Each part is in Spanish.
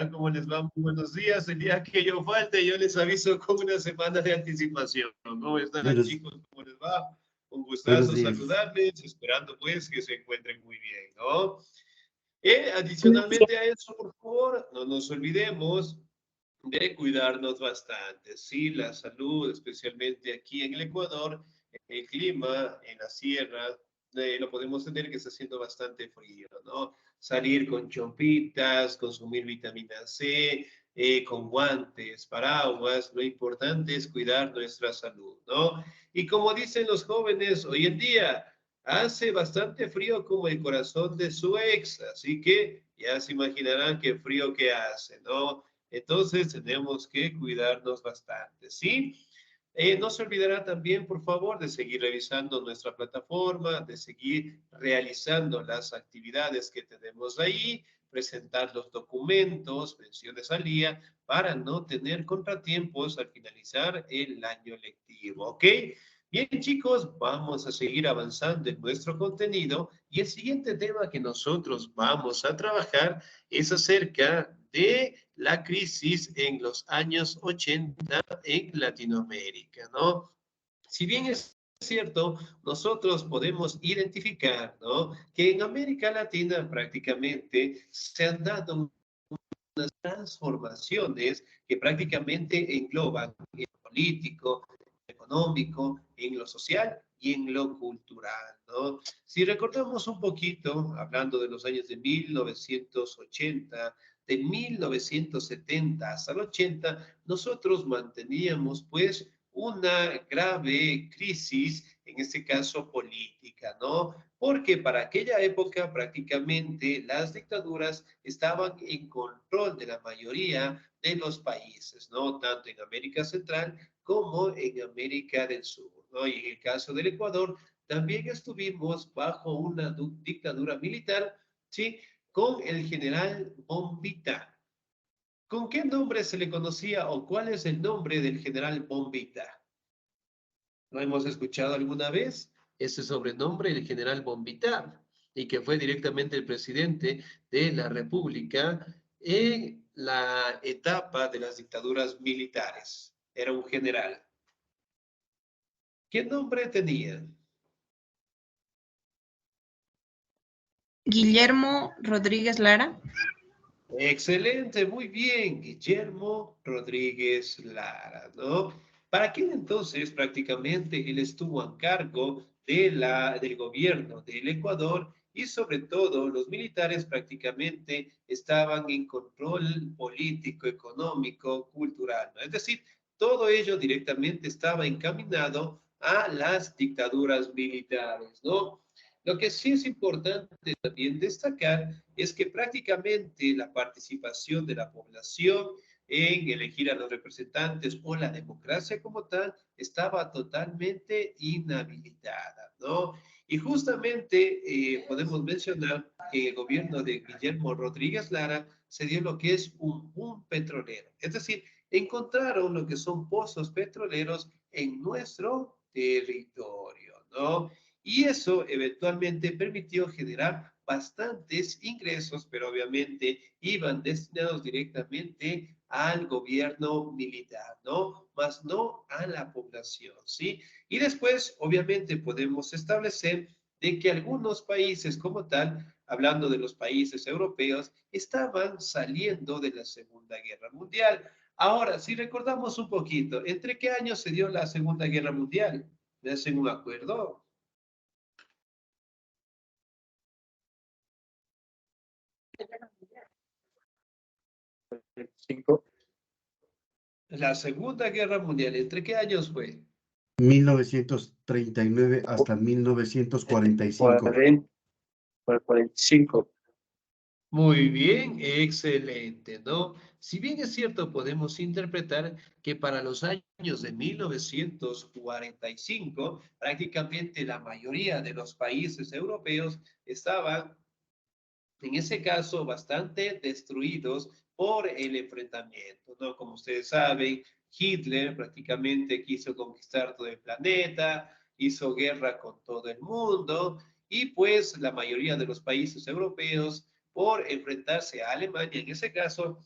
¿Cómo les va? Muy buenos días. El día que yo falte, yo les aviso con una semana de anticipación. ¿Cómo están, Buenos, chicos? ¿Cómo les va? Un buenos gustazo días. saludarles, esperando pues que se encuentren muy bien, ¿no? Buenos días. Adicionalmente a eso, por favor, no nos olvidemos de cuidarnos bastante, ¿sí? La salud, especialmente aquí en el Ecuador, el clima en la sierra, lo podemos tener que está haciendo bastante frío, ¿no? Salir con chompitas, consumir vitamina C, con guantes, paraguas, lo importante es cuidar nuestra salud, ¿no? Y como dicen los jóvenes hoy en día, hace bastante frío como el corazón de su ex, así que ya se imaginarán qué frío que hace, ¿no? Entonces tenemos que cuidarnos bastante, ¿sí? No se olvidará también, por favor, de seguir revisando nuestra plataforma, de seguir realizando las actividades que tenemos ahí, presentar los documentos, menciones al día, para no tener contratiempos al finalizar el año lectivo, ¿ok? Bien, chicos, vamos a seguir avanzando en nuestro contenido y el siguiente tema que nosotros vamos a trabajar es acerca de la crisis en los años 80 en Latinoamérica, ¿no? Si bien es cierto, nosotros podemos identificar, ¿no? Que en América Latina prácticamente se han dado transformaciones que prácticamente engloban en lo político, económico, en lo social y en lo cultural, ¿no? Si recordamos un poquito, hablando de los años de 1980, de 1970 hasta el 80, nosotros manteníamos pues una grave crisis, en este caso política, ¿no? Porque para aquella época prácticamente las dictaduras estaban en control de la mayoría de los países, ¿no? Tanto en América Central como en América del Sur, ¿no? Y en el caso del Ecuador, también estuvimos bajo una dictadura militar, ¿sí? Con el general Bombita. ¿Con qué nombre se le conocía o cuál es el nombre del general Bombita? ¿Lo hemos escuchado alguna vez? Ese sobrenombre, el general Bombita, y que fue directamente el presidente de la República en la etapa de las dictaduras militares. Era un general. ¿Qué nombre tenía? Guillermo Rodríguez Lara. Excelente, muy bien, Guillermo Rodríguez Lara, ¿no? Para aquel entonces prácticamente él estuvo a cargo del gobierno del Ecuador y sobre todo los militares prácticamente estaban en control político, económico, cultural, ¿no? Es decir, todo ello directamente estaba encaminado a las dictaduras militares, ¿no? Lo que sí es importante también destacar es que prácticamente la participación de la población en elegir a los representantes o la democracia como tal estaba totalmente inhabilitada, ¿no? Y justamente podemos mencionar que en el gobierno de Guillermo Rodríguez Lara se dio lo que es un boom petrolero, es decir, encontraron lo que son pozos petroleros en nuestro territorio, ¿no? Y eso eventualmente permitió generar bastantes ingresos, pero obviamente iban destinados directamente al gobierno militar, ¿no? Más no a la población, ¿sí? Y después, obviamente, podemos establecer de que algunos países como tal, hablando de los países europeos, estaban saliendo de la Segunda Guerra Mundial. Ahora, si recordamos un poquito, ¿entre qué años se dio la Segunda Guerra Mundial? ¿Me hacen un acuerdo? Cinco, La Segunda Guerra Mundial, ¿entre qué años fue? 1939 hasta 1945. 40, 45. Muy bien, excelente, ¿no? Si bien es cierto, podemos interpretar que para los años de 1945, prácticamente la mayoría de los países europeos estaban, en ese caso, bastante destruidos por el enfrentamiento, ¿no? Como ustedes saben, Hitler prácticamente quiso conquistar todo el planeta, hizo guerra con todo el mundo y pues la mayoría de los países europeos por enfrentarse a Alemania, en ese caso,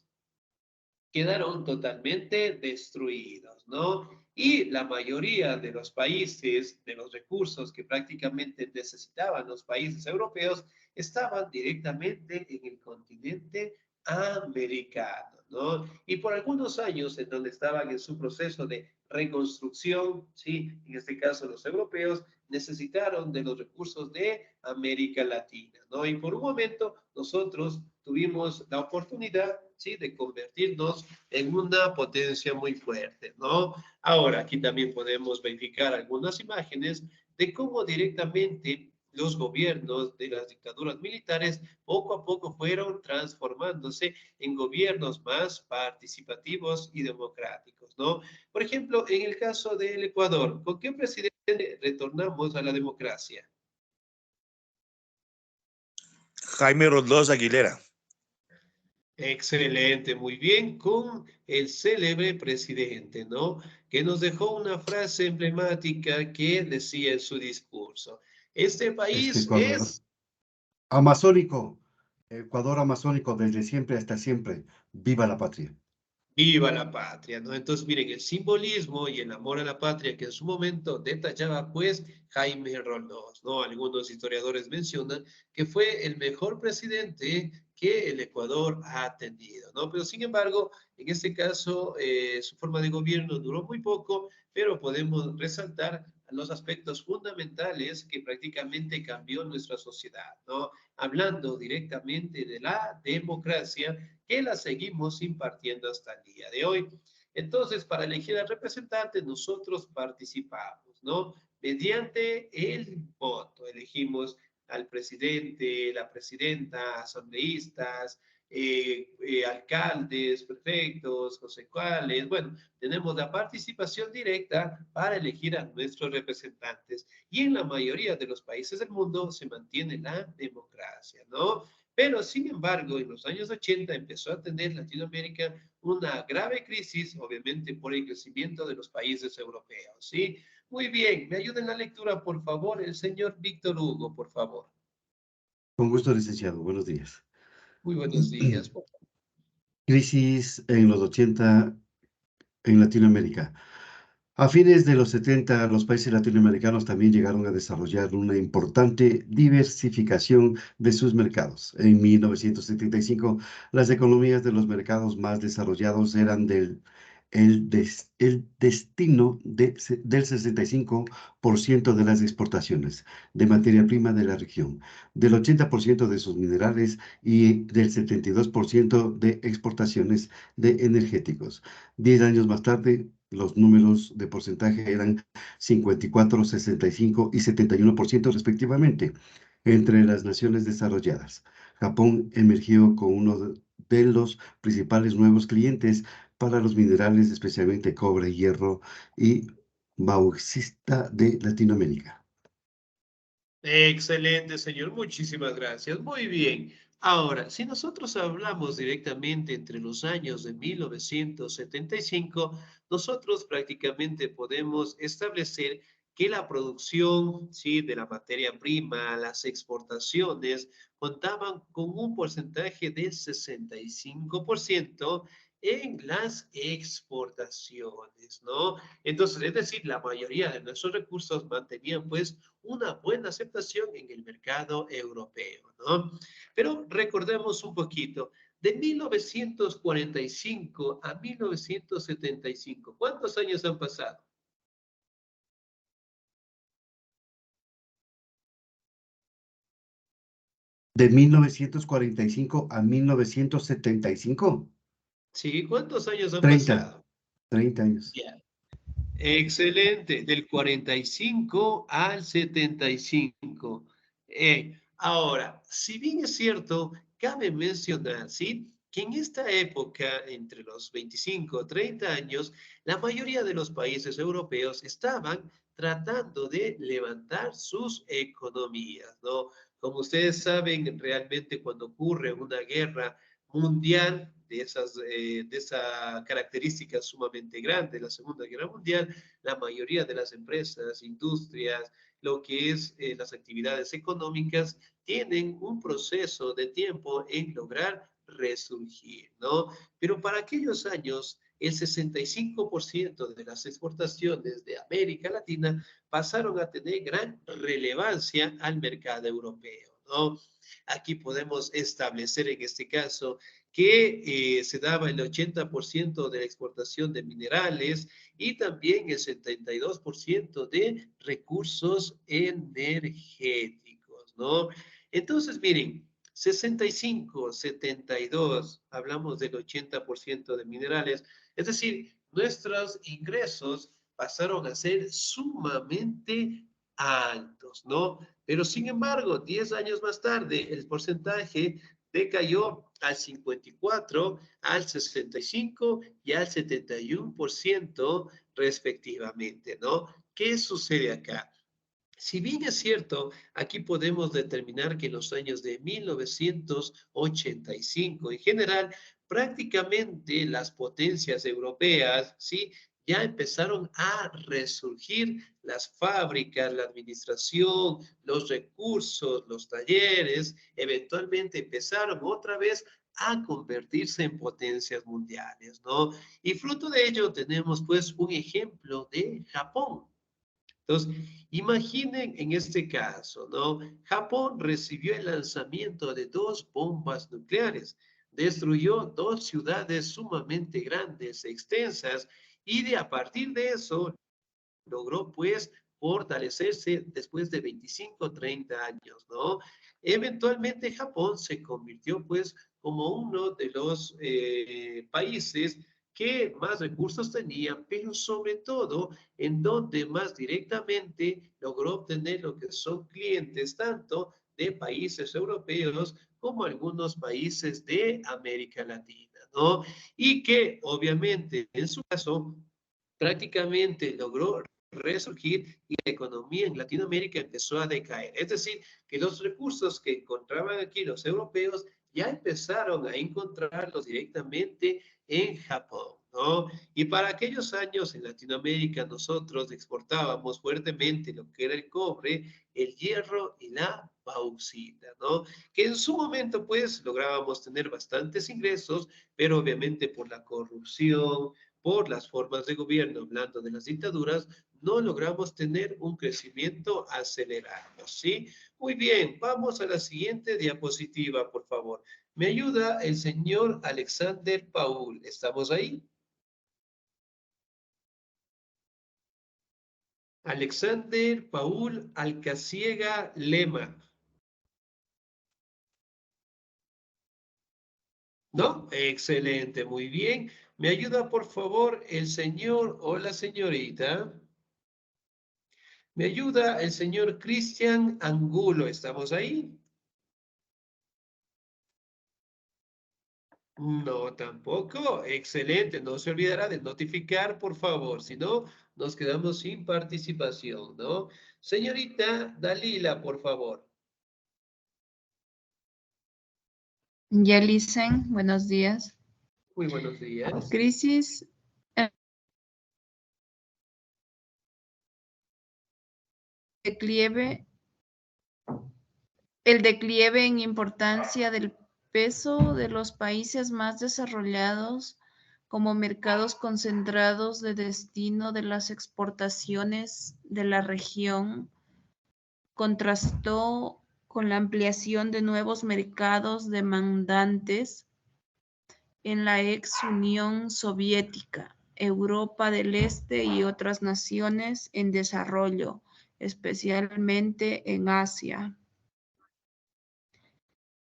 quedaron totalmente destruidos, ¿no? Y la mayoría de los países, de los recursos que prácticamente necesitaban los países europeos, estaban directamente en el continente americano, ¿no? Y por algunos años en donde estaban en su proceso de reconstrucción, ¿sí? En este caso los europeos necesitaron de los recursos de América Latina, ¿no? Y por un momento nosotros tuvimos la oportunidad, ¿sí? De convertirnos en una potencia muy fuerte, ¿no? Ahora, aquí también podemos verificar algunas imágenes de cómo directamente los gobiernos de las dictaduras militares poco a poco fueron transformándose en gobiernos más participativos y democráticos, ¿no? Por ejemplo, en el caso del Ecuador, ¿con qué presidente retornamos a la democracia? Jaime Rodríguez Aguilera. Excelente, muy bien, con el célebre presidente, ¿no? Que nos dejó una frase emblemática que decía en su discurso, este país Ecuador es amazónico, Ecuador amazónico desde siempre hasta siempre. Viva la patria. viva la patria, ¿no? Entonces, miren, el simbolismo y el amor a la patria que en su momento detallaba, pues, Jaime Roldós, ¿no? Algunos historiadores mencionan que fue el mejor presidente que el Ecuador ha tenido, ¿no? Pero, sin embargo, en este caso, su forma de gobierno duró muy poco, pero podemos resaltar los aspectos fundamentales que prácticamente cambió nuestra sociedad, ¿no? Hablando directamente de la democracia, que la seguimos impartiendo hasta el día de hoy. Entonces, para elegir al representante, nosotros participamos, ¿no? Mediante el voto, elegimos al presidente, la presidenta, asambleístas, alcaldes, prefectos, concejales. Bueno, tenemos la participación directa para elegir a nuestros representantes. Y en la mayoría de los países del mundo se mantiene la democracia, ¿no? Pero, sin embargo, en los años 80 empezó a tener Latinoamérica una grave crisis, obviamente por el crecimiento de los países europeos, ¿sí? Muy bien, me ayuda en la lectura, por favor, el señor Víctor Hugo, por favor. Con gusto, licenciado. Buenos días. Muy buenos días. Crisis en los 80 en Latinoamérica. A fines de los 70, los países latinoamericanos también llegaron a desarrollar una importante diversificación de sus mercados. En 1975, las economías de los mercados más desarrollados eran el destino del 65% de las exportaciones de materia prima de la región, del 80% de sus minerales y del 72% de exportaciones de energéticos. 10 años más tarde, los números de porcentaje eran 54, 65 y 71% respectivamente entre las naciones desarrolladas. Japón emergió con uno de los principales nuevos clientes para los minerales, especialmente cobre, hierro y bauxita de Latinoamérica. Excelente, señor. Muchísimas gracias. Muy bien. Ahora, si nosotros hablamos directamente entre los años de 1975, nosotros prácticamente podemos establecer que la producción, sí, de la materia prima, las exportaciones, contaban con un porcentaje del 65% en las exportaciones, ¿no? Entonces, es decir, la mayoría de nuestros recursos mantenían, pues, una buena aceptación en el mercado europeo, ¿no? Pero recordemos un poquito, de 1945 a 1975, ¿cuántos años han pasado? De 1945 a 1975, Sí, ¿cuántos años han 30, pasado? 30 años. Bien. Excelente, del 45 al 75. Ahora, si bien es cierto, cabe mencionar, ¿sí? Que en esta época, entre los 25 y 30 años, la mayoría de los países europeos estaban tratando de levantar sus economías, ¿no? Como ustedes saben, realmente cuando ocurre una guerra mundial de esa característica sumamente grande, la Segunda Guerra Mundial, la mayoría de las empresas, industrias, lo que es las actividades económicas, tienen un proceso de tiempo en lograr resurgir, ¿no? Pero para aquellos años, el 65% de las exportaciones de América Latina pasaron a tener gran relevancia al mercado europeo, ¿no? Aquí podemos establecer en este caso que se daba el 80% de la exportación de minerales y también el 72% de recursos energéticos, ¿no? Entonces, miren, 65, 72, hablamos del 80% de minerales, es decir, nuestros ingresos pasaron a ser sumamente altos, ¿no? Pero sin embargo, 10 años más tarde, el porcentaje decayó al 54, al 65 y al 71% respectivamente, ¿no? ¿Qué sucede acá? Si bien es cierto, aquí podemos determinar que en los años de 1985, en general, prácticamente las potencias europeas, ¿sí? Ya empezaron a resurgir las fábricas, la administración, los recursos, los talleres, eventualmente empezaron otra vez a convertirse en potencias mundiales, ¿no? Y fruto de ello tenemos pues un ejemplo de Japón. Entonces, imaginen en este caso, ¿no? Japón recibió el lanzamiento de 2 bombas nucleares, destruyó 2 ciudades sumamente grandes, extensas, y a partir de eso logró pues fortalecerse después de 25, 30 años, ¿no? Eventualmente Japón se convirtió pues como uno de los países que más recursos tenía, pero sobre todo en donde más directamente logró obtener lo que son clientes tanto de países europeos como algunos países de América Latina, ¿no? Y que obviamente en su caso prácticamente logró resurgir y la economía en Latinoamérica empezó a decaer. Es decir, que los recursos que encontraban aquí los europeos ya empezaron a encontrarlos directamente en Japón, ¿no? Y para aquellos años en Latinoamérica nosotros exportábamos fuertemente lo que era el cobre, el hierro y la bauxita, ¿no? Que en su momento pues lográbamos tener bastantes ingresos, pero obviamente por la corrupción, por las formas de gobierno, hablando de las dictaduras, no logramos tener un crecimiento acelerado, ¿sí? Muy bien, vamos a la siguiente diapositiva, por favor. Me ayuda el señor Alexander Paul. ¿Estamos ahí? Alexander Paul Alcaciega Lema. ¿No? Excelente, muy bien. ¿Me ayuda, por favor, el señor o la señorita? Me ayuda el señor Cristian Angulo. ¿Estamos ahí? No, tampoco. Excelente. No se olvidará de notificar, por favor. Si no, nos quedamos sin participación, ¿no? Señorita Dalila, por favor. Yalicen, buenos días. Muy buenos días. Crisis. Declive. El declive en importancia del peso de los países más desarrollados como mercados concentrados de destino de las exportaciones de la región contrastó con la ampliación de nuevos mercados demandantes en la ex Unión Soviética, Europa del Este y otras naciones en desarrollo, especialmente en Asia.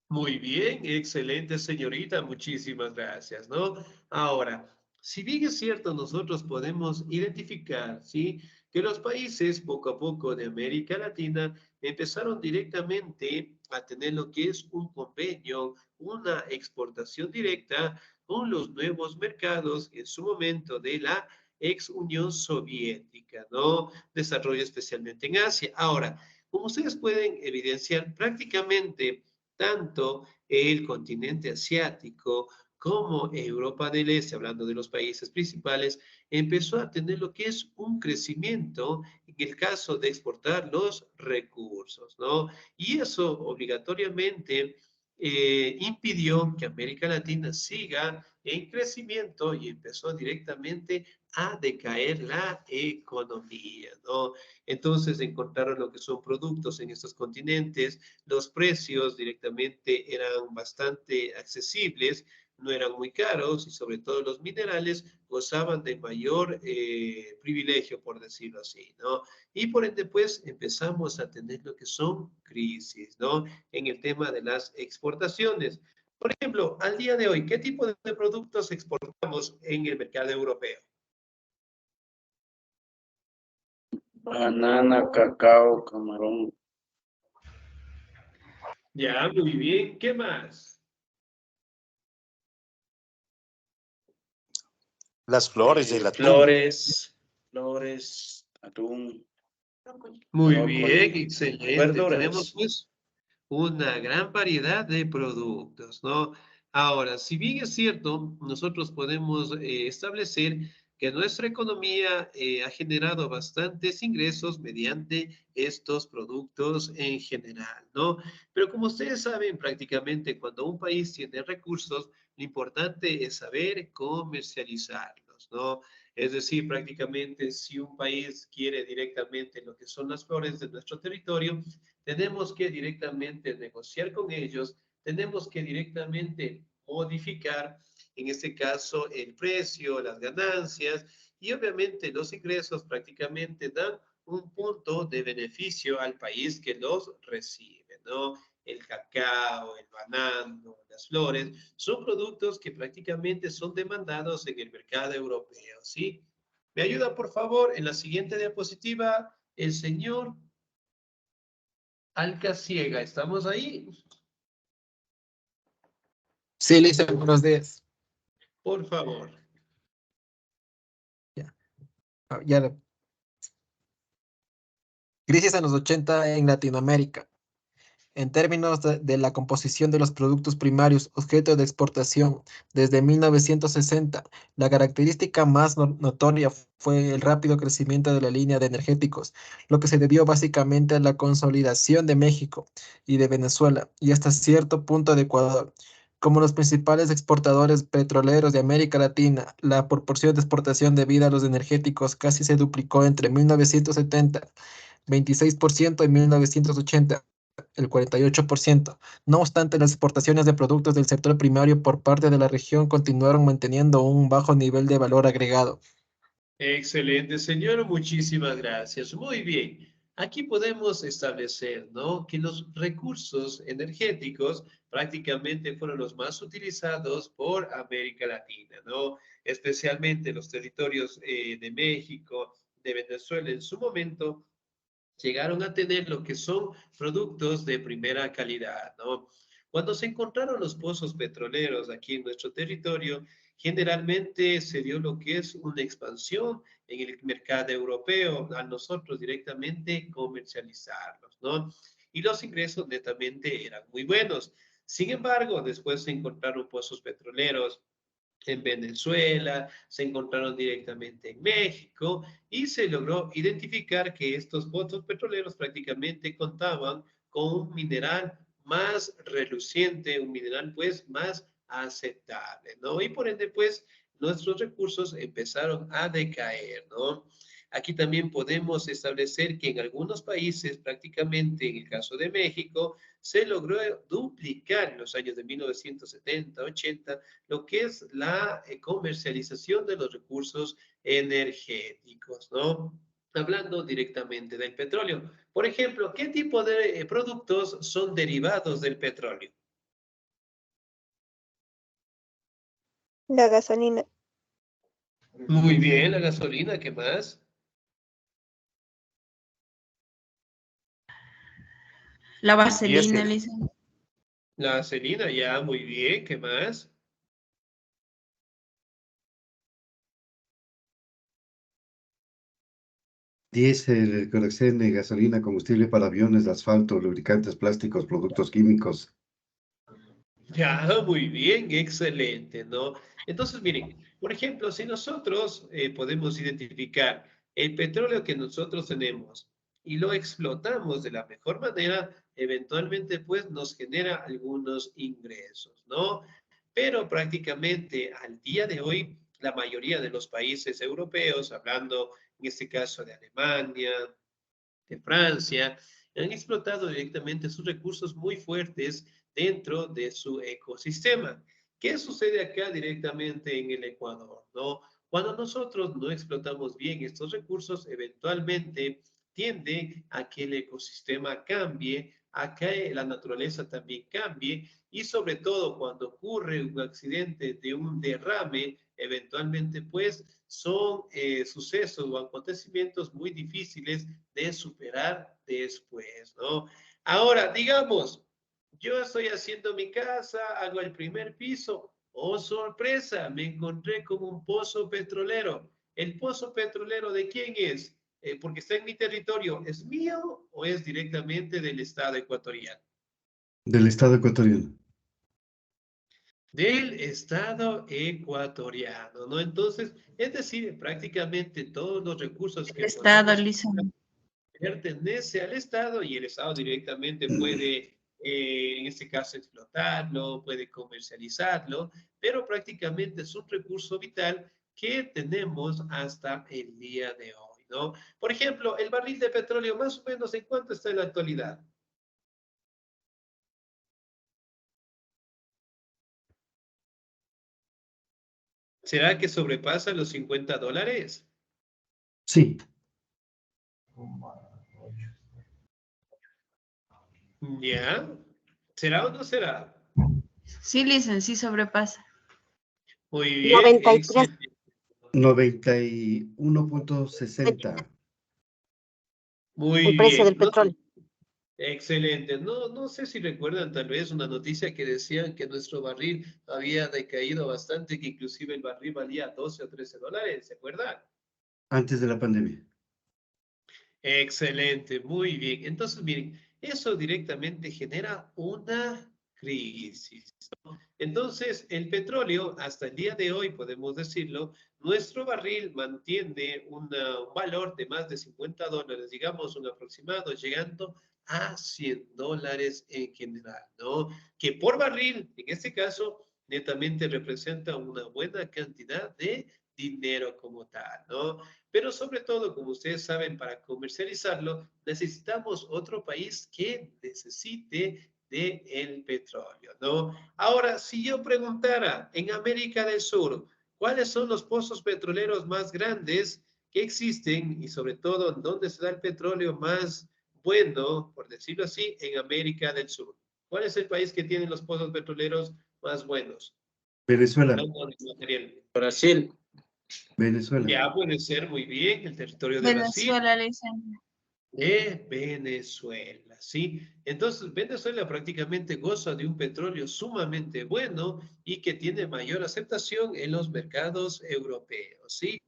Muy bien, excelente señorita, muchísimas gracias, ¿no? Ahora, si bien es cierto, nosotros podemos identificar, ¿sí? Que los países poco a poco de América Latina empezaron directamente a tener lo que es un convenio, una exportación directa con los nuevos mercados en su momento de la ex Unión Soviética, ¿no? Desarrollo especialmente en Asia. Ahora, como ustedes pueden evidenciar, prácticamente tanto el continente asiático como Europa del Este, hablando de los países principales, empezó a tener lo que es un crecimiento en el caso de exportar los recursos, ¿no? Y eso obligatoriamente impidió que América Latina siga en crecimiento y empezó directamente a decaer la economía, ¿no? Entonces encontraron lo que son productos en estos continentes, los precios directamente eran bastante accesibles, no eran muy caros y sobre todo los minerales gozaban de mayor privilegio, por decirlo así, ¿no? Y por ende, pues, empezamos a tener lo que son crisis, ¿no? En el tema de las exportaciones. Por ejemplo, al día de hoy, ¿qué tipo de productos exportamos en el mercado europeo? Banana, cacao, camarón. Ya, muy bien. ¿Qué más? Las flores, el atún. Flores, atún, Muy brócoli, bien, excelente. verduras. Tenemos pues una gran variedad de productos, ¿no? Ahora, si bien es cierto, nosotros podemos establecer que nuestra economía ha generado bastantes ingresos mediante estos productos en general, ¿no? Pero como ustedes saben, prácticamente cuando un país tiene recursos, lo importante es saber comercializarlos, ¿no? Es decir, prácticamente si un país quiere directamente lo que son las flores de nuestro territorio, tenemos que directamente negociar con ellos, tenemos que directamente modificar, en este caso, el precio, las ganancias y obviamente los ingresos prácticamente dan un punto de beneficio al país que los recibe, ¿no? El cacao, el banano, las flores, son productos que prácticamente son demandados en el mercado europeo, ¿sí? ¿Me ayuda, por favor, en la siguiente diapositiva, el señor Alca Ciega? ¿Estamos ahí? Sí, listo, buenos días. Por favor. Ya, ya. Crisis en los 80 en Latinoamérica. En términos de la composición de los productos primarios objeto de exportación, desde 1960, la característica más notoria fue el rápido crecimiento de la línea de energéticos, lo que se debió básicamente a la consolidación de México y de Venezuela, y hasta cierto punto de Ecuador. Como los principales exportadores petroleros de América Latina, la proporción de exportación debida a los energéticos casi se duplicó entre 1970, 26%, y 1980, el 48%. No obstante, las exportaciones de productos del sector primario por parte de la región continuaron manteniendo un bajo nivel de valor agregado. Excelente, señor. Muchísimas gracias. Muy bien. Aquí podemos establecer, ¿no? Que los recursos energéticos prácticamente fueron los más utilizados por América Latina, ¿no? Especialmente los territorios de México, de Venezuela en su momento, llegaron a tener lo que son productos de primera calidad, ¿no? Cuando se encontraron los pozos petroleros aquí en nuestro territorio, generalmente se dio lo que es una expansión en el mercado europeo, a nosotros directamente comercializarlos, ¿no? Y los ingresos netamente eran muy buenos. Sin embargo, después se encontraron pozos petroleros en Venezuela, se encontraron directamente en México y se logró identificar que estos pozos petroleros prácticamente contaban con un mineral más reluciente, un mineral pues más aceptable, ¿no? Y por ende pues nuestros recursos empezaron a decaer, ¿no? Aquí también podemos establecer que en algunos países, prácticamente en el caso de México, se logró duplicar en los años de 1970, 80, lo que es la comercialización de los recursos energéticos, ¿no? Hablando directamente del petróleo. Por ejemplo, ¿qué tipo de productos son derivados del petróleo? La gasolina, Muy bien, la gasolina, ¿qué más? La vaselina, diésel. licenciado. La gasolina, ya, muy bien, ¿qué más? Diésel, querosene, gasolina, combustible para aviones, asfalto, lubricantes, plásticos, productos químicos. Ya, muy bien, excelente, ¿no? Entonces, miren, por ejemplo, si nosotros podemos identificar el petróleo que nosotros tenemos y lo explotamos de la mejor manera, eventualmente pues nos genera algunos ingresos, ¿no? Pero prácticamente al día de hoy, la mayoría de los países europeos, hablando en este caso de Alemania, de Francia, han explotado directamente sus recursos muy fuertes dentro de su ecosistema. ¿Qué sucede acá directamente en el Ecuador? ¿No? Cuando nosotros no explotamos bien estos recursos, eventualmente tiende a que el ecosistema cambie, a que la naturaleza también cambie y sobre todo cuando ocurre un accidente de un derrame, eventualmente pues son sucesos o acontecimientos muy difíciles de superar después, ¿no? Ahora, digamos, yo estoy haciendo mi casa, hago el primer piso, oh sorpresa, me encontré con un pozo petrolero. ¿El pozo petrolero de quién es? Porque está en mi territorio, ¿es mío o es directamente del Estado ecuatoriano? Del Estado ecuatoriano. Del Estado ecuatoriano, ¿no? Entonces, es decir, prácticamente todos los recursos que Estado, podamos Lisa. pertenece al Estado y el Estado directamente puede, en este caso, explotarlo, puede comercializarlo, pero prácticamente es un recurso vital que tenemos hasta el día de hoy, ¿no? Por ejemplo, el barril de petróleo, más o menos, ¿en cuánto está en la actualidad? ¿Será que sobrepasa los $50? Sí, ¿Ya? ¿Será o no será? Sí, Lisa, sí sobrepasa. Muy bien, 93. excelente. 91.60. Muy El precio bien. del petróleo. Excelente. No, no sé si recuerdan tal vez una noticia que decían que nuestro barril había decaído bastante, que inclusive el barril valía 12 o $13, ¿se acuerdan? Antes de la pandemia. Excelente, muy bien. Entonces, miren, eso directamente genera una crisis, ¿no? Entonces, el petróleo, hasta el día de hoy, podemos decirlo, nuestro barril mantiene un valor de más de $50, digamos un aproximado, llegando a $100 en general, ¿no? Que por barril, en este caso, netamente representa una buena cantidad de dinero como tal, ¿no? Pero sobre todo, como ustedes saben, para comercializarlo necesitamos otro país que necesite de el petróleo, ¿no? Ahora, si yo preguntara en América del Sur, ¿cuáles son los pozos petroleros más grandes que existen y sobre todo en dónde se da el petróleo más bueno, por decirlo así, en América del Sur? ¿Cuál es el país que tiene los pozos petroleros más buenos? Venezuela. Hablando de material. Brasil. Venezuela. Ya puede ser muy bien el territorio de Brasil. Venezuela, Lisa. De Venezuela, ¿sí? Entonces, Venezuela prácticamente goza de un petróleo sumamente bueno y que tiene mayor aceptación en los mercados europeos, ¿sí?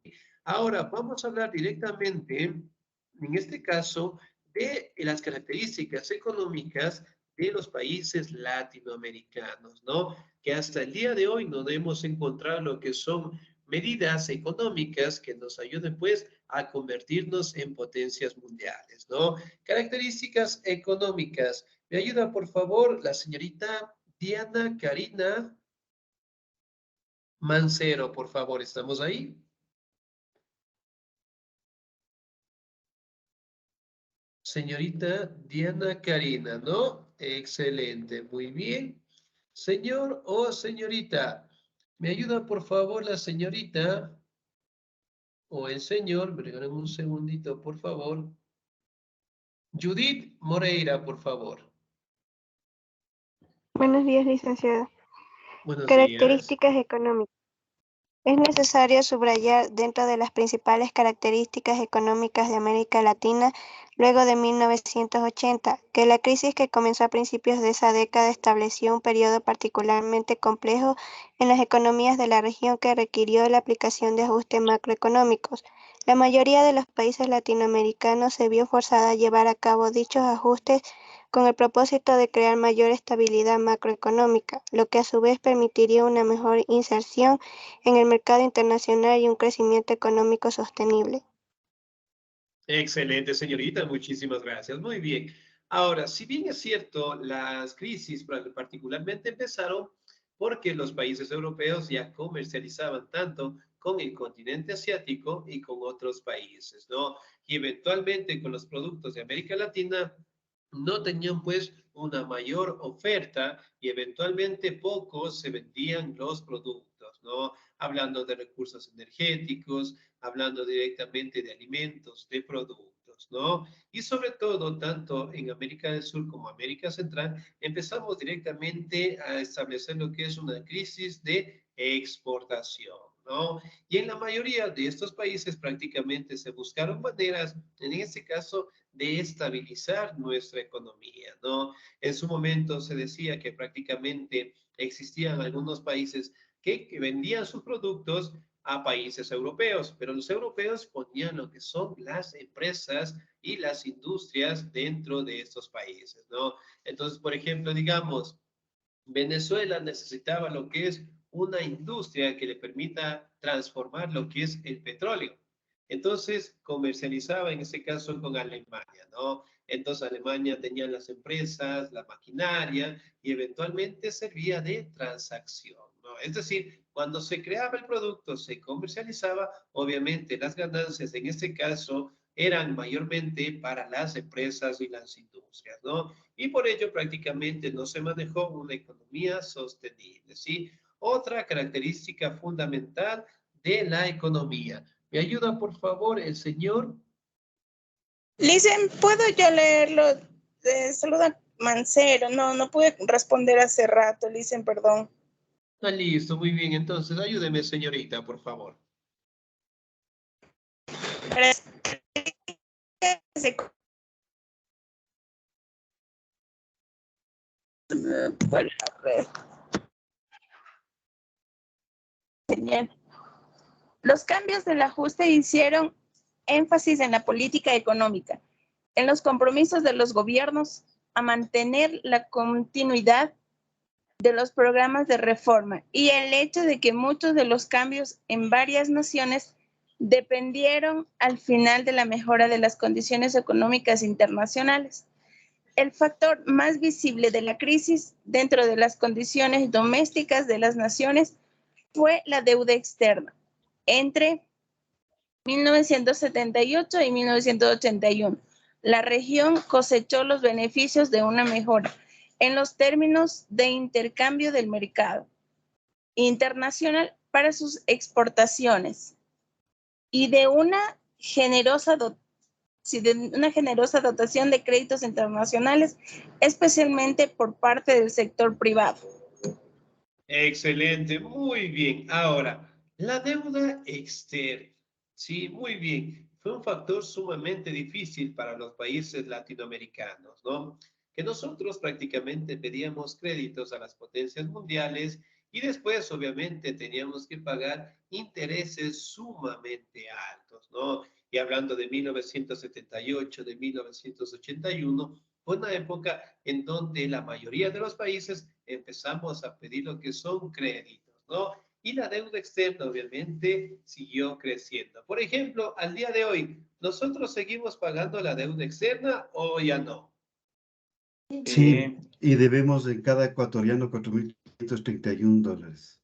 Ahora, vamos a hablar directamente, en este caso, de las características económicas de los países latinoamericanos, ¿no? Que hasta el día de hoy no hemos encontrado lo que son medidas económicas que nos ayuden, pues, a convertirnos en potencias mundiales, ¿no? Características económicas. ¿Me ayuda, por favor, la señorita Diana Karina Mancero, por favor? ¿Estamos ahí? Señorita Diana Karina, ¿no? Excelente, muy bien. Señor o señorita, ¿me ayuda, por favor, la señorita o el señor? Me regalan un segundito, por favor. Judith Moreira, por favor. Buenos días, licenciada. Buenos días. Características económicas. Es necesario subrayar dentro de las principales características económicas de América Latina luego de 1980, que la crisis que comenzó a principios de esa década estableció un periodo particularmente complejo en las economías de la región que requirió la aplicación de ajustes macroeconómicos. La mayoría de los países latinoamericanos se vio forzada a llevar a cabo dichos ajustes con el propósito de crear mayor estabilidad macroeconómica, lo que a su vez permitiría una mejor inserción en el mercado internacional y un crecimiento económico sostenible. Excelente, señorita. Muchísimas gracias. Muy bien. Ahora, si bien es cierto, las crisis particularmente empezaron porque los países europeos ya comercializaban tanto con el continente asiático y con otros países, ¿no? Y eventualmente con los productos de América Latina no tenían pues una mayor oferta y eventualmente pocos se vendían los productos, ¿no? Hablando de recursos energéticos, hablando directamente de alimentos, de productos, ¿no? Y sobre todo, tanto en América del Sur como América Central, empezamos directamente a establecer lo que es una crisis de exportación, ¿no? Y en la mayoría de estos países prácticamente se buscaron maneras, en este caso, de estabilizar nuestra economía, ¿no? En su momento se decía que prácticamente existían algunos países que vendían sus productos a países europeos, pero los europeos ponían lo que son las empresas y las industrias dentro de estos países, ¿no? Entonces, por ejemplo, digamos, Venezuela necesitaba lo que es una industria que le permita transformar lo que es el petróleo. Entonces, comercializaba en este caso con Alemania, ¿no? Entonces, Alemania tenía las empresas, la maquinaria y eventualmente servía de transacción, ¿no? Es decir, cuando se creaba el producto, se comercializaba, obviamente las ganancias en este caso eran mayormente para las empresas y las industrias, ¿no? Y por ello prácticamente no se manejó una economía sostenible, ¿sí? Otra característica fundamental de la economía. ¿Me ayuda, por favor, el señor? Licen, ¿puedo yo leerlo? Saluda Mancero. No pude responder hace rato, Licen, perdón. Ah, listo, muy bien. Entonces, ayúdeme, señorita, por favor. Genial. Los cambios del ajuste hicieron énfasis en la política económica, en los compromisos de los gobiernos a mantener la continuidad de los programas de reforma y el hecho de que muchos de los cambios en varias naciones dependieron al final de la mejora de las condiciones económicas internacionales. El factor más visible de la crisis dentro de las condiciones domésticas de las naciones fue la deuda externa entre 1978 y 1981. La región cosechó los beneficios de una mejora en los términos de intercambio del mercado internacional para sus exportaciones y de una generosa dotación de créditos internacionales, especialmente por parte del sector privado. Excelente, muy bien. Ahora, la deuda externa. Sí, muy bien. Fue un factor sumamente difícil para los países latinoamericanos, ¿no? Que nosotros prácticamente pedíamos créditos a las potencias mundiales y después, obviamente, teníamos que pagar intereses sumamente altos, ¿no? Y hablando de 1978, de 1981, fue una época en donde la mayoría de los países empezamos a pedir lo que son créditos, ¿no? Y la deuda externa, obviamente, siguió creciendo. Por ejemplo, al día de hoy, ¿nosotros seguimos pagando la deuda externa o ya no? Sí, y debemos en cada ecuatoriano $4.531.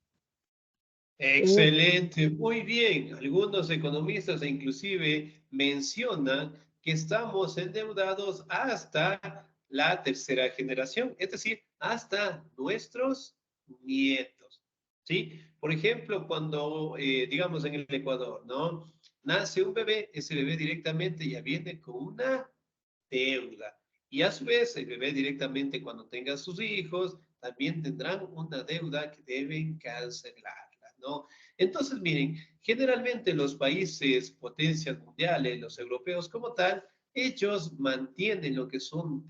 Excelente, muy bien. Algunos economistas inclusive mencionan que estamos endeudados hasta la tercera generación, es decir, hasta nuestros nietos, ¿sí? Por ejemplo, cuando, digamos, en el Ecuador, ¿no? Nace un bebé, ese bebé directamente ya viene con una deuda. Y a su vez, el bebé directamente cuando tenga sus hijos, también tendrán una deuda que deben cancelarla, ¿no? Entonces, miren, generalmente los países potencias mundiales, los europeos como tal, ellos mantienen lo que son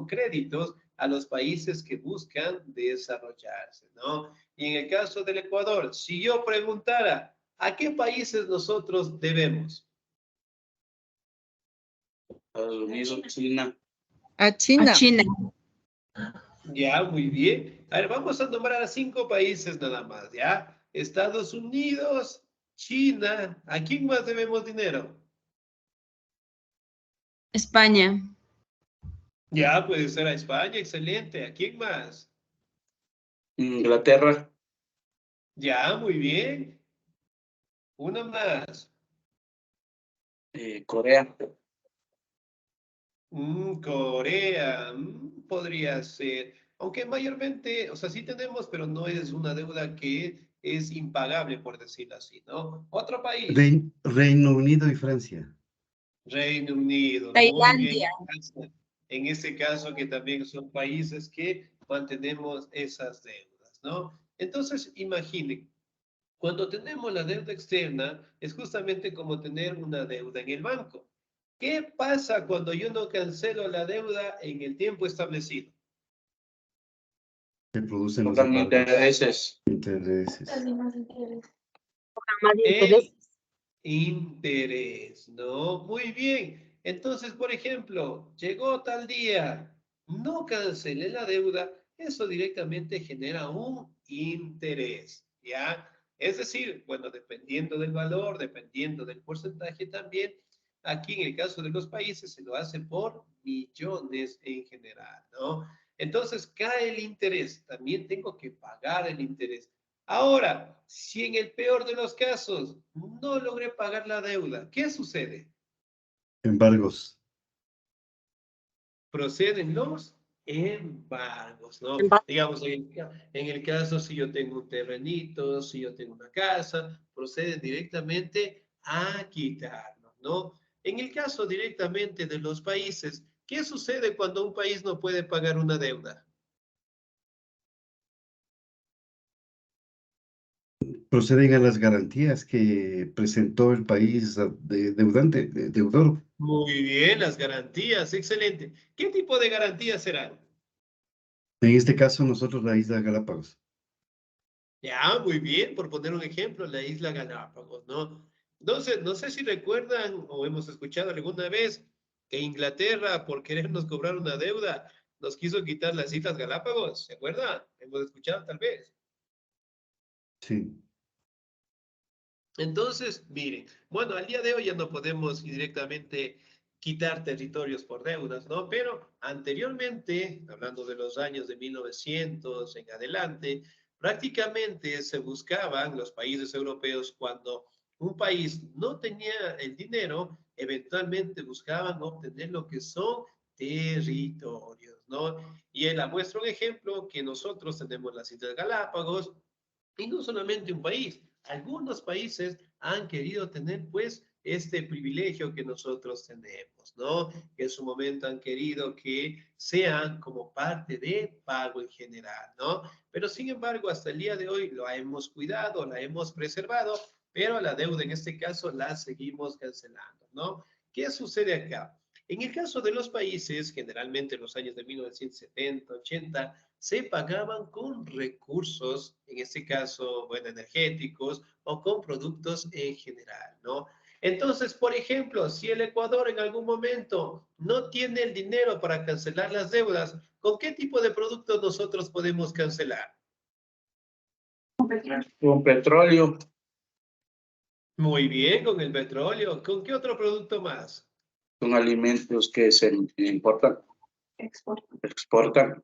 créditos a los países que buscan desarrollarse, ¿no? Y en el caso del Ecuador, si yo preguntara, ¿a qué países nosotros debemos? Estados Unidos, China. A China. A China. Ya, muy bien. A ver, vamos a nombrar a 5 países nada más, ¿ya? Estados Unidos, China. ¿A quién más debemos dinero? España. Ya puede ser a España, excelente. ¿A quién más? Inglaterra, Ya, muy bien. Una más. Corea, Corea, podría ser. Aunque mayormente, o sea, sí tenemos, pero no es una deuda que es impagable, por decirlo así, ¿no? Otro país, Reino Unido y Francia. Reino Unido, muy bien. Tailandia. En ese caso, que también son países que mantenemos esas deudas, ¿no? Entonces, imaginen, cuando tenemos la deuda externa, es justamente como tener una deuda en el banco. ¿Qué pasa cuando yo no cancelo la deuda en el tiempo establecido? Se producen los pagan embargos. intereses. Intereses. Más El interés, ¿no? Muy bien. Entonces, por ejemplo, llegó tal día, no cancelé la deuda, eso directamente genera un interés, ¿ya? Es decir, bueno, dependiendo del valor, dependiendo del porcentaje también, aquí en el caso de los países se lo hace por millones en general, ¿no? Entonces cae el interés, también tengo que pagar el interés. Ahora, si en el peor de los casos no logré pagar la deuda, ¿qué sucede? Embargos. Proceden los embargos, ¿no? Digamos, en el caso si yo tengo un terrenito, si yo tengo una casa, proceden directamente a quitarlo, ¿no? En el caso directamente de los países, ¿qué sucede cuando un país no puede pagar una deuda? Proceden a las garantías que presentó el país deudor. Muy bien, las garantías, excelente. ¿Qué tipo de garantías serán? En este caso, nosotros la isla Galápagos. Ya, muy bien, por poner un ejemplo, la isla Galápagos, ¿no? No sé si recuerdan o hemos escuchado alguna vez que Inglaterra, por querernos cobrar una deuda, nos quiso quitar las Islas Galápagos, ¿se acuerdan? Hemos escuchado tal vez. Sí. Entonces, miren, bueno, al día de hoy ya no podemos directamente quitar territorios por deudas, ¿no? Pero anteriormente, hablando de los años de 1900 en adelante, prácticamente se buscaban los países europeos cuando un país no tenía el dinero, eventualmente buscaban obtener lo que son territorios, ¿no? Y él muestra un ejemplo que nosotros tenemos las Islas Galápagos, y no solamente un país, algunos países han querido tener pues este privilegio que nosotros tenemos, ¿no? Que en su momento han querido que sean como parte de pago en general, ¿no? Pero sin embargo, hasta el día de hoy lo hemos cuidado, la hemos preservado, pero la deuda en este caso la seguimos cancelando, ¿no? ¿Qué sucede acá? En el caso de los países, generalmente en los años de 1970, 80, se pagaban con recursos, en este caso, bueno, energéticos o con productos en general, ¿no? Entonces, por ejemplo, si el Ecuador en algún momento no tiene el dinero para cancelar las deudas, ¿con qué tipo de productos nosotros podemos cancelar? Con petróleo, Muy bien, con el petróleo. ¿Con qué otro producto más? son alimentos que se importan, exportan.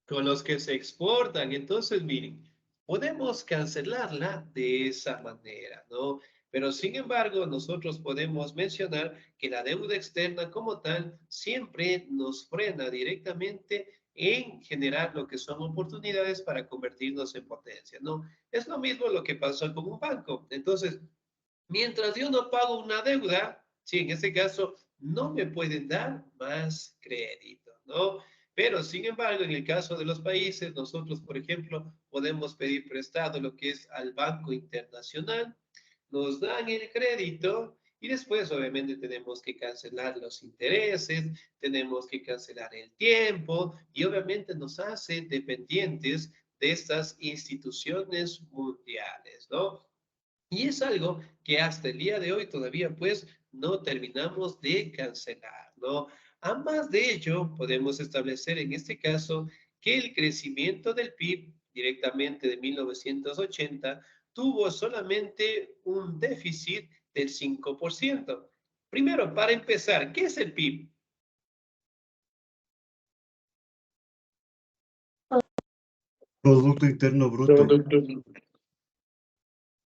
Con los que se exportan. Entonces, miren, podemos cancelarla de esa manera, ¿no? Pero sin embargo, nosotros podemos mencionar que la deuda externa como tal siempre nos frena directamente en generar lo que son oportunidades para convertirnos en potencia, ¿no? Es lo mismo lo que pasa con un banco. Entonces, mientras yo no pago una deuda, sí, en este caso, no me pueden dar más crédito, ¿no? Pero, sin embargo, en el caso de los países, nosotros, por ejemplo, podemos pedir prestado lo que es al Banco Internacional, nos dan el crédito y después, obviamente, tenemos que cancelar los intereses, tenemos que cancelar el tiempo y, obviamente, nos hace dependientes de estas instituciones mundiales, ¿no? Y es algo que hasta el día de hoy todavía pues no terminamos de cancelar, ¿no? A más de ello, podemos establecer en este caso que el crecimiento del PIB directamente de 1980 tuvo solamente un déficit del 5%. Primero, para empezar, ¿qué es el PIB? Producto Interno Bruto.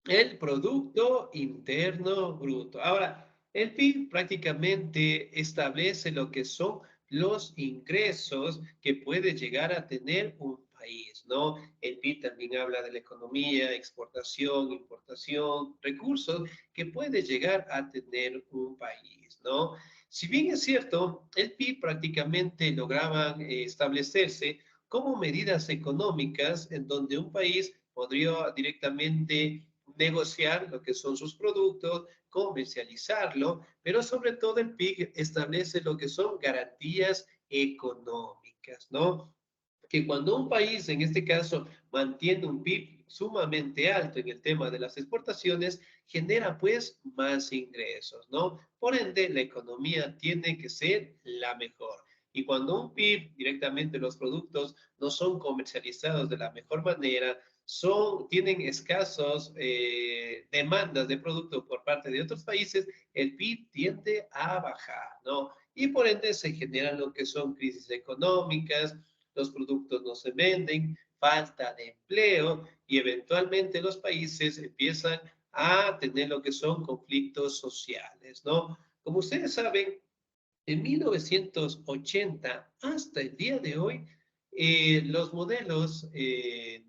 El Producto Interno Bruto. Ahora, el PIB prácticamente establece lo que son los ingresos que puede llegar a tener un país, ¿no? El PIB también habla de la economía, exportación, importación, recursos que puede llegar a tener un país, ¿no? Si bien es cierto, el PIB prácticamente lograba establecerse como medidas económicas en donde un país podría directamente negociar lo que son sus productos, comercializarlo, pero sobre todo el PIB establece lo que son garantías económicas, ¿no? Que cuando un país, en este caso, mantiene un PIB sumamente alto en el tema de las exportaciones, genera pues más ingresos, ¿no? Por ende, la economía tiene que ser la mejor. Y cuando un PIB, directamente los productos, no son comercializados de la mejor manera, tienen escasos demandas de producto por parte de otros países, el PIB tiende a bajar, ¿no? Y por ende se generan lo que son crisis económicas, los productos no se venden, falta de empleo y eventualmente los países empiezan a tener lo que son conflictos sociales, ¿no? Como ustedes saben, en 1980 hasta el día de hoy, los modelos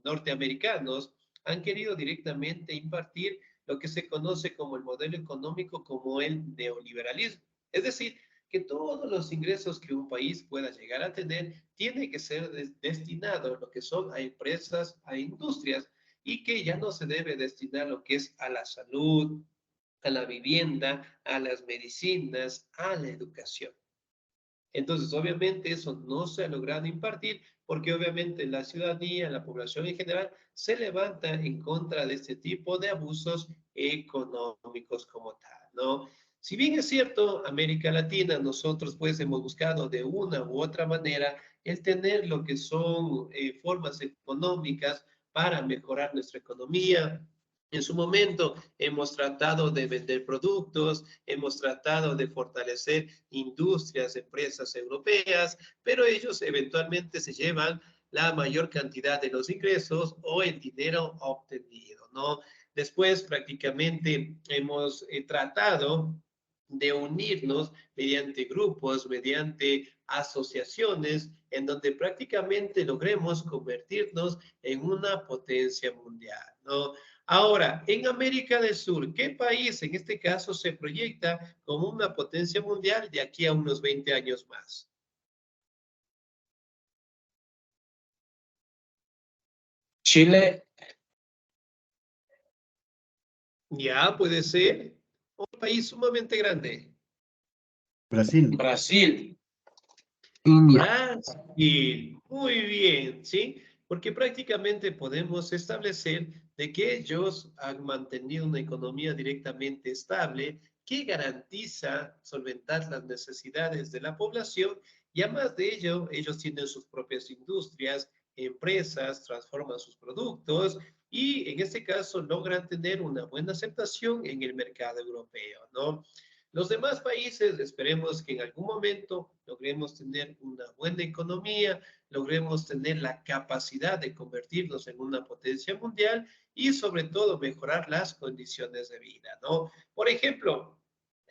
norteamericanos han querido directamente impartir lo que se conoce como el modelo económico, como el neoliberalismo. Es decir, que todos los ingresos que un país pueda llegar a tener tiene que ser destinado a lo que son a empresas, a industrias, y que ya no se debe destinar lo que es a la salud, a la vivienda, a las medicinas, a la educación. Entonces, obviamente, eso no se ha logrado impartir porque obviamente la ciudadanía, la población en general, se levanta en contra de este tipo de abusos económicos como tal, ¿no? Si bien es cierto, América Latina, nosotros pues hemos buscado de una u otra manera el tener lo que son formas económicas para mejorar nuestra economía. En su momento hemos tratado de vender productos, hemos tratado de fortalecer industrias, empresas europeas, pero ellos eventualmente se llevan la mayor cantidad de los ingresos o el dinero obtenido, ¿no? Después prácticamente hemos tratado de unirnos mediante grupos, mediante asociaciones, en donde prácticamente logremos convertirnos en una potencia mundial, ¿no? Ahora, en América del Sur, ¿qué país en este caso se proyecta como una potencia mundial de aquí a unos 20 años más? Chile, Ya puede ser un país sumamente grande. Brasil. Brasil, India. Brasil, muy bien, ¿sí? Porque prácticamente podemos establecer de que ellos han mantenido una economía directamente estable que garantiza solventar las necesidades de la población y además de ello, ellos tienen sus propias industrias, empresas, transforman sus productos y en este caso logran tener una buena aceptación en el mercado europeo, ¿no? Los demás países, esperemos que en algún momento logremos tener una buena economía, logremos tener la capacidad de convertirnos en una potencia mundial y sobre todo mejorar las condiciones de vida, ¿no? Por ejemplo,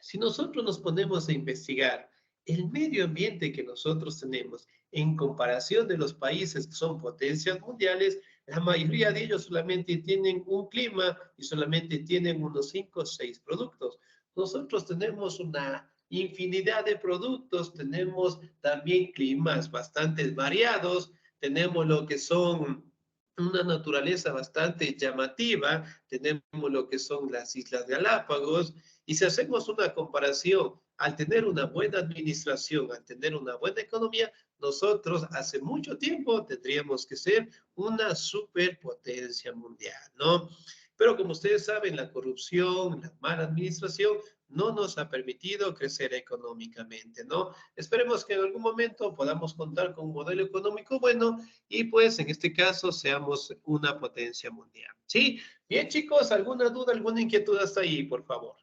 si nosotros nos ponemos a investigar el medio ambiente que nosotros tenemos en comparación de los países que son potencias mundiales, la mayoría de ellos solamente tienen un clima y solamente tienen unos 5 o 6 productos. Nosotros tenemos una infinidad de productos, tenemos también climas bastante variados, tenemos lo que son una naturaleza bastante llamativa, tenemos lo que son las Islas Galápagos, y si hacemos una comparación, al tener una buena administración, al tener una buena economía, nosotros hace mucho tiempo tendríamos que ser una superpotencia mundial, ¿no? Pero como ustedes saben, la corrupción, la mala administración no nos ha permitido crecer económicamente, ¿no? Esperemos que en algún momento podamos contar con un modelo económico bueno y pues en este caso seamos una potencia mundial. ¿Sí? Bien, chicos, ¿alguna duda, alguna inquietud hasta ahí, por favor?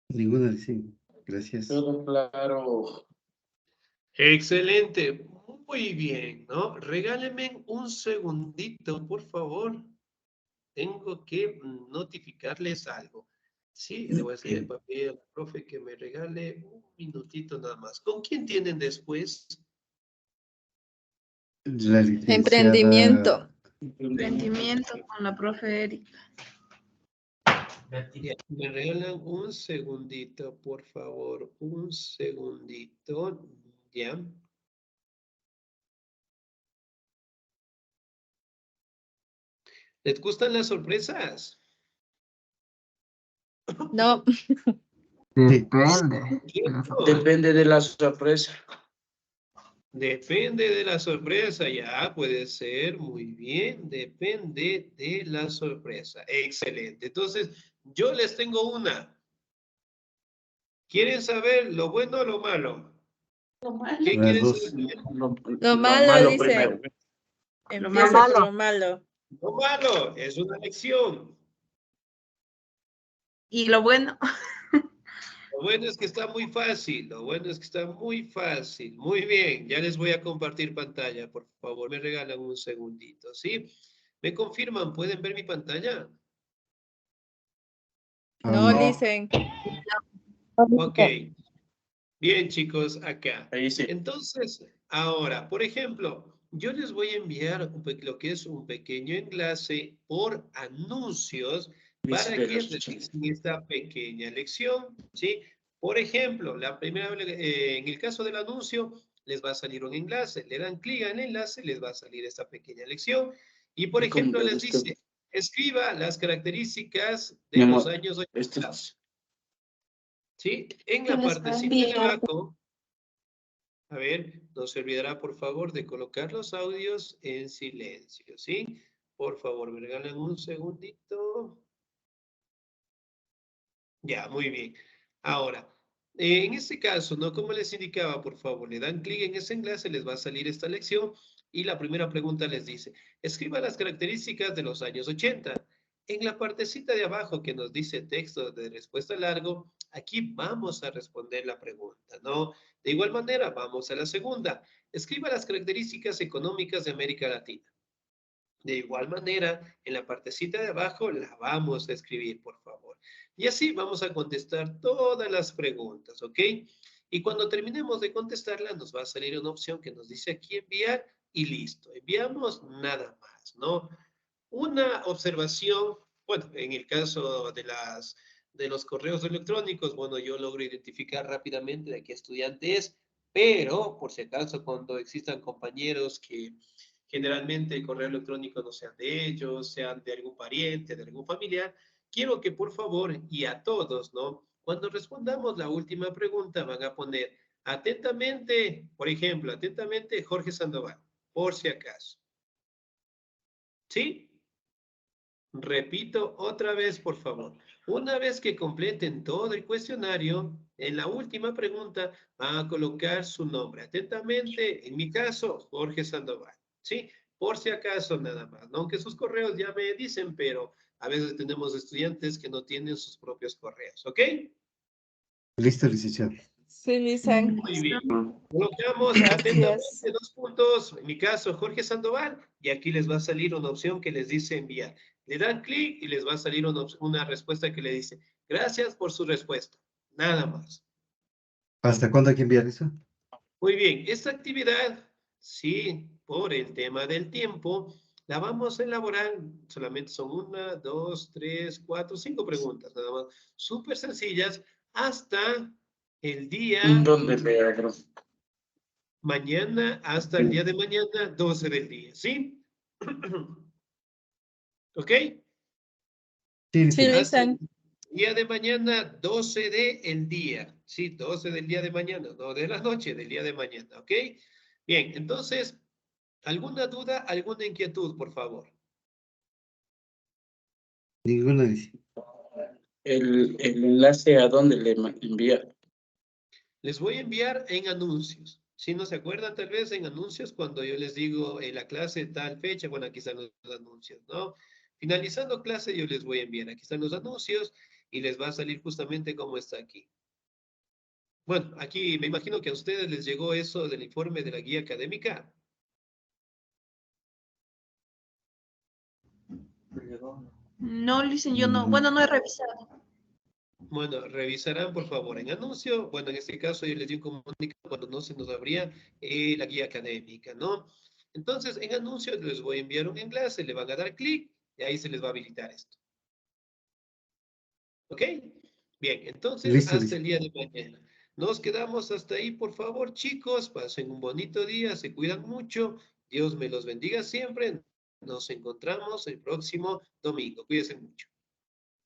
Ninguna, sí. Gracias. todo claro. Excelente. Muy bien, ¿no? Regálenme un segundito, por favor. Tengo que notificarles algo. Sí, le voy a hacer el papel al profe que me regale un minutito nada más. ¿Con quién tienen después? La licenciada... Emprendimiento. Emprendimiento con la profe Erika. Ya, me regalan un segundito, por favor. Un segundito. Ya. ¿Les gustan las sorpresas? No. Depende. ¿Cierto? Depende de la sorpresa. Depende de la sorpresa, ya puede ser, muy bien, depende de la sorpresa. Excelente. Entonces, yo les tengo una. ¿Quieren saber lo bueno o lo malo? ¿Qué Las quieren dos. saber? Lo malo, dice. primero. Empieza por lo malo. Lo malo es una lección. Y lo bueno, Lo bueno es que está muy fácil. Lo bueno es que está muy fácil. Muy bien, ya les voy a compartir pantalla. Por favor, me regalan un segundito, ¿sí? ¿Me confirman? ¿Pueden ver mi pantalla? No, No. dicen. Ok. Bien, chicos, acá. Ahí sí. Entonces, ahora, por ejemplo, yo les voy a enviar lo que es un pequeño enlace por anuncios para que realicen esta pequeña lección, ¿sí? Por ejemplo, en el caso del anuncio, les va a salir un enlace. Le dan clic en el enlace, les va a salir esta pequeña lección. Y, por ejemplo, les dice, escriba las características de Mi los amor, años 80. Este es- ¿Sí? En la partecita de abajo, a ver, no se olvidará, por favor, de colocar los audios en silencio, ¿sí? Por favor, me regalan un segundito. Ya, muy bien. Ahora, en este caso, ¿no? Como les indicaba, por favor, le dan clic en ese enlace, les va a salir esta lección y la primera pregunta les dice, escriba las características de los años 80. En la partecita de abajo que nos dice texto de respuesta largo, aquí vamos a responder la pregunta, ¿no? De igual manera, vamos a la segunda. Escriba las características económicas de América Latina. De igual manera, en la partecita de abajo la vamos a escribir, por favor. Y así vamos a contestar todas las preguntas, ¿ok? Y cuando terminemos de contestarla, nos va a salir una opción que nos dice aquí enviar y listo. Enviamos nada más, ¿no? Una observación, bueno, en el caso de los correos electrónicos, bueno, yo logro identificar rápidamente de qué estudiante es, pero por si acaso cuando existan compañeros que generalmente el correo electrónico no sean de ellos, sean de algún pariente, de algún familiar, quiero que por favor, y a todos, ¿no? Cuando respondamos la última pregunta, van a poner atentamente, por ejemplo, atentamente Jorge Sandoval, por si acaso. ¿Sí? Repito otra vez, por favor. Una vez que completen todo el cuestionario, en la última pregunta van a colocar su nombre. Atentamente, en mi caso, Jorge Sandoval. ¿Sí? Por si acaso nada más, ¿no? Aunque sus correos ya me dicen, pero a veces tenemos estudiantes que no tienen sus propios correos, ¿ok? Listo, licenciado. Sí, dicen. Muy bien. Colocamos atentamente 2 puntos, en mi caso Jorge Sandoval, y aquí les va a salir una opción que les dice enviar. Le dan clic y les va a salir una respuesta que le dice, gracias por su respuesta. Nada más. ¿Hasta cuándo hay que enviar eso? Muy bien, esta actividad, sí, por el tema del tiempo, la vamos a elaborar, solamente son 1, 2, 3, 4, 5 preguntas, nada más, súper sencillas, hasta el día... ¿Dónde le Mañana, hasta el día de mañana, 12 del día, ¿sí? ¿Ok? Sí, Sí, licenciado. Hasta el dicen. día de mañana, 12 del día. Sí, 12 del día de mañana, no de la noche, del día de mañana, ¿ok? Bien, entonces, ¿alguna duda, alguna inquietud, por favor? Ninguna dice. el enlace a dónde le envía? Les voy a enviar en anuncios. Si no se acuerdan, tal vez en anuncios, cuando yo les digo en la clase tal fecha, bueno, aquí están los anuncios, ¿no? Finalizando clase, yo les voy a enviar. Aquí están los anuncios y les va a salir justamente como está aquí. Bueno, aquí me imagino que a ustedes les llegó eso del informe de la guía académica. No, Licen, yo no. Bueno, no he revisado. Bueno, revisarán por favor en anuncio. Bueno, en este caso yo les di un comunicado cuando no se nos abría la guía académica, ¿no? Entonces, en anuncio les voy a enviar un enlace, le van a dar clic y ahí se les va a habilitar esto. ¿Ok? Bien, entonces Listo, hasta listo. el día de mañana. Nos quedamos hasta ahí, por favor, chicos. Pasen un bonito día, se cuidan mucho. Dios me los bendiga siempre. Nos encontramos el próximo domingo. Cuídense mucho.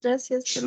Gracias.